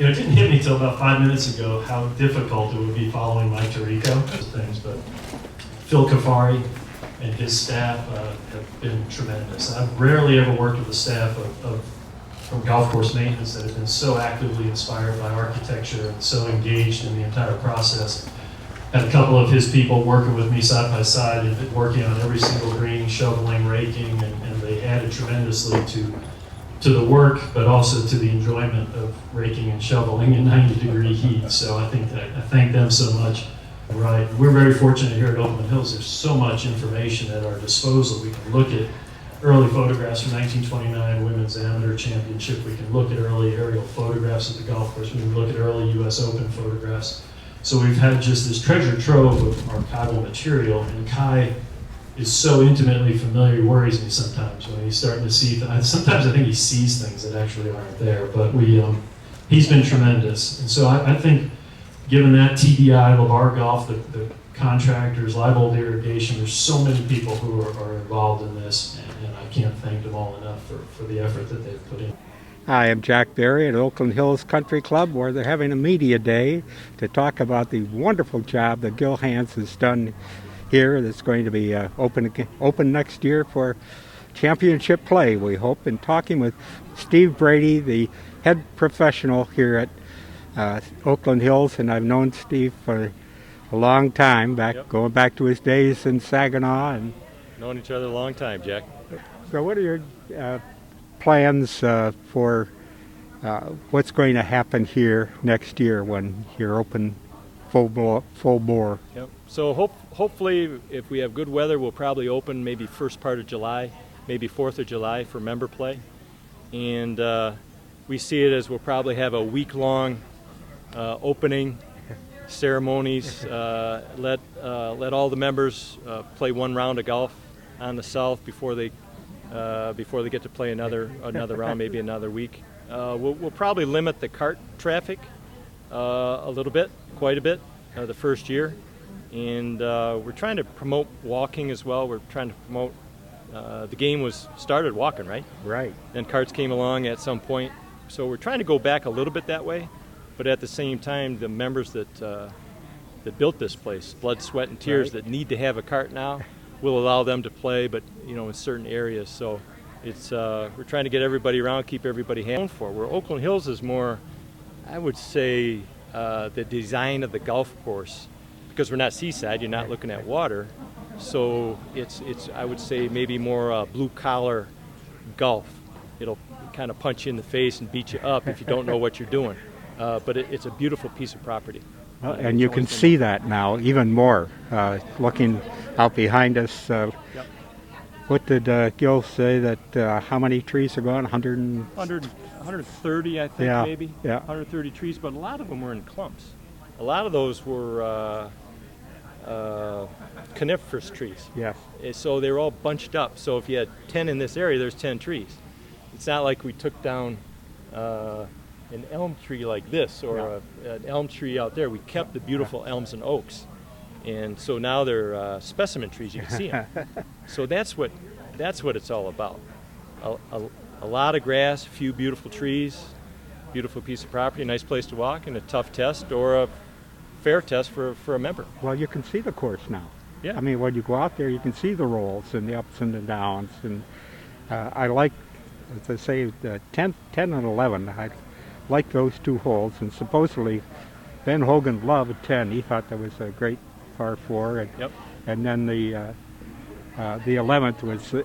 You know, it didn't hit me till about 5 minutes ago how difficult it would be following Mike Tirico things, but Phil Kafari and his staff have been tremendous. I've rarely ever worked with a staff from golf course maintenance that has been so actively inspired by architecture and so engaged in the entire process. Had a couple of his people working with me side by side and been working on every single green, shoveling, raking, and they added tremendously to the work, but also to the enjoyment of raking and shoveling in 90-degree heat. So I thank them so much. Right, we're very fortunate here at Oakland Hills. There's so much information at our disposal. We can look at early photographs from 1929 Women's Amateur Championship. We can look at early aerial photographs of the golf course. We can look at early U.S. Open photographs. So we've had just this treasure trove of archival material, and Kai is so intimately familiar, he worries me sometimes when he's starting to see things. Sometimes I think he sees things that actually aren't there, but he's been tremendous. And so I think, given that, TDI, LeVar Golf, the contractors, Live Old Irrigation, there's so many people who are involved in this, and I can't thank them all enough for the effort that they've put in. Hi, I'm Jack Berry at Oakland Hills Country Club, where they're having a media day to talk about the wonderful job that Gil Hanse has done here. That's going to be open next year for championship play, we hope. And talking with Steve Brady, the head professional here at Oakland Hills, and I've known Steve for a long time, going back to his days in Saginaw. And known each other a long time, Jack. So what are your plans for what's going to happen here next year when you're open full bore? Yep. So hopefully, if we have good weather, we'll probably open maybe first part of July, maybe 4th of July for member play. And we see it as we'll probably have a week-long opening ceremonies. Let all the members play one round of golf on the South before they get to play another round, maybe another week. We'll probably limit the cart traffic a little bit, quite a bit, the first year. And we're trying to promote walking as well. We're trying to promote, the game was started walking, right? Right. Then carts came along at some point. So we're trying to go back a little bit that way. But at the same time, the members that built this place, blood, sweat, and tears, that need to have a cart now, will allow them to play, but in certain areas. So it's we're trying to get everybody around, keep everybody hands for. Where Oakland Hills is more, I would say, the design of the golf course, because we're not seaside, you're not looking at water. So it's I would say maybe more blue collar golf. It'll kind of punch you in the face and beat you up if you don't know what you're doing. But it's a beautiful piece of property. Well, and you can see that now even more, looking out behind us. What did Gil say that how many trees are gone? 130, I think, maybe. Yeah. 130 trees, but a lot of them were in clumps. A lot of those were coniferous trees. Yeah. So they were all bunched up. So if you had 10 in this area, there's 10 trees. It's not like we took down an elm tree like this or an elm tree out there. We kept the beautiful elms and oaks. And so now they're specimen trees. You can see them. So that's what it's all about. A lot of grass, a few beautiful trees, beautiful piece of property, a nice place to walk, and a tough test or a fair test for a member. Well, you can see the course now. Yeah. I mean, when you go out there, you can see the rolls and the ups and the downs. And I like, as I say, the 10 and 11. I like those two holes. And supposedly, Ben Hogan loved 10. He thought that was a great par 4. And then the 11th was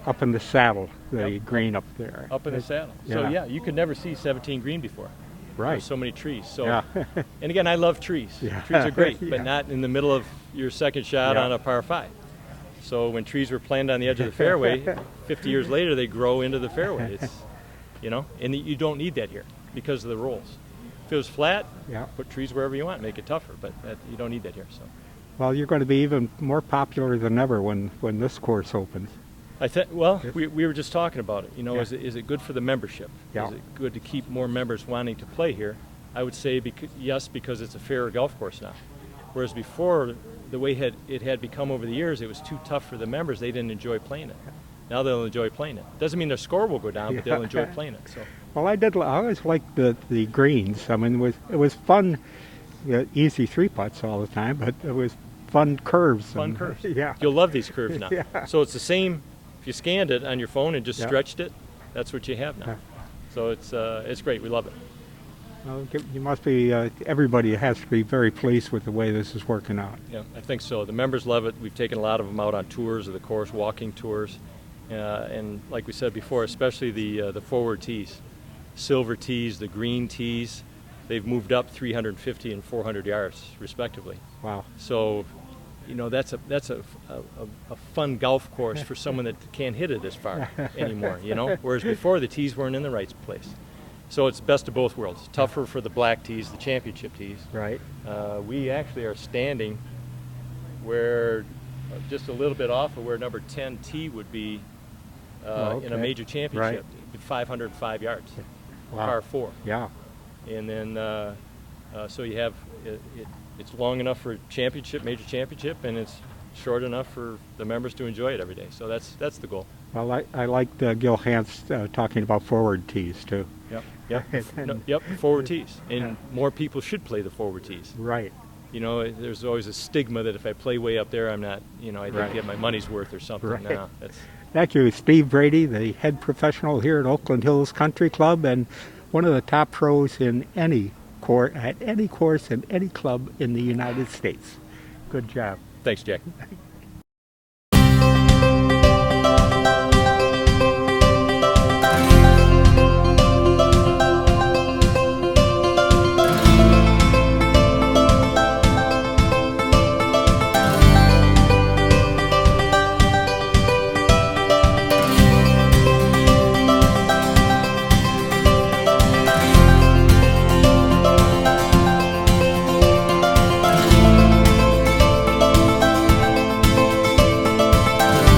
up in the saddle, the green up there. Up in the saddle. So you could never see 17 green before. Right. There's so many trees. So, and again, I love trees. Yeah. Trees are great, but not in the middle of your second shot on a par 5. So when trees were planted on the edge of the fairway, 50 years later they grow into the fairway. It's, and you don't need that here because of the rolls. If it was flat, put trees wherever you want, make it tougher, but you don't need that here. So. Well, you're going to be even more popular than ever when this course opens. We were just talking about it. Is it good for the membership? Yeah. Is it good to keep more members wanting to play here? I would say yes, because it's a fairer golf course now. Whereas before, the way it had become over the years, it was too tough for the members. They didn't enjoy playing it. Now they'll enjoy playing it. Doesn't mean their score will go down, but they'll enjoy playing it. So. Well, I always liked the greens. I mean, it was fun, easy 3-putts all the time, but it was fun curves. Fun curves. Yeah. You'll love these curves now. Yeah. So it's the same. If you scanned it on your phone and just Yeah. stretched it, that's what you have now. So it's great. We love it. Well, you must be. Everybody has to be very pleased with the way this is working out. Yeah, I think so. The members love it. We've taken a lot of them out on tours of the course, walking tours, and like we said before, especially the forward tees, silver tees, the green tees. They've moved up 350 and 400 yards respectively. Wow. So, that's a fun golf course for someone that can't hit it as far anymore. Whereas before the tees weren't in the right place. So it's best of both worlds. Tougher for the black tees, the championship tees. Right. We actually are standing where just a little bit off of where number 10 tee would be in a major championship, 505 yards, Wow. par 4. Yeah. And then so you have it's long enough for championship, major championship, and it's short enough for the members to enjoy it every day. So that's the goal. Well, I liked Gil Hanse talking about forward tees too. Yep. Forward tees, and more people should play the forward tees. Right. There's always a stigma that if I play way up there, I'm not. I didn't get my money's worth or something. Right. No, that's. Thank you, Steve Brady, the head professional here at Oakland Hills Country Club, and one of the top pros in any course in any club in the United States. Good job. Thanks, Jack.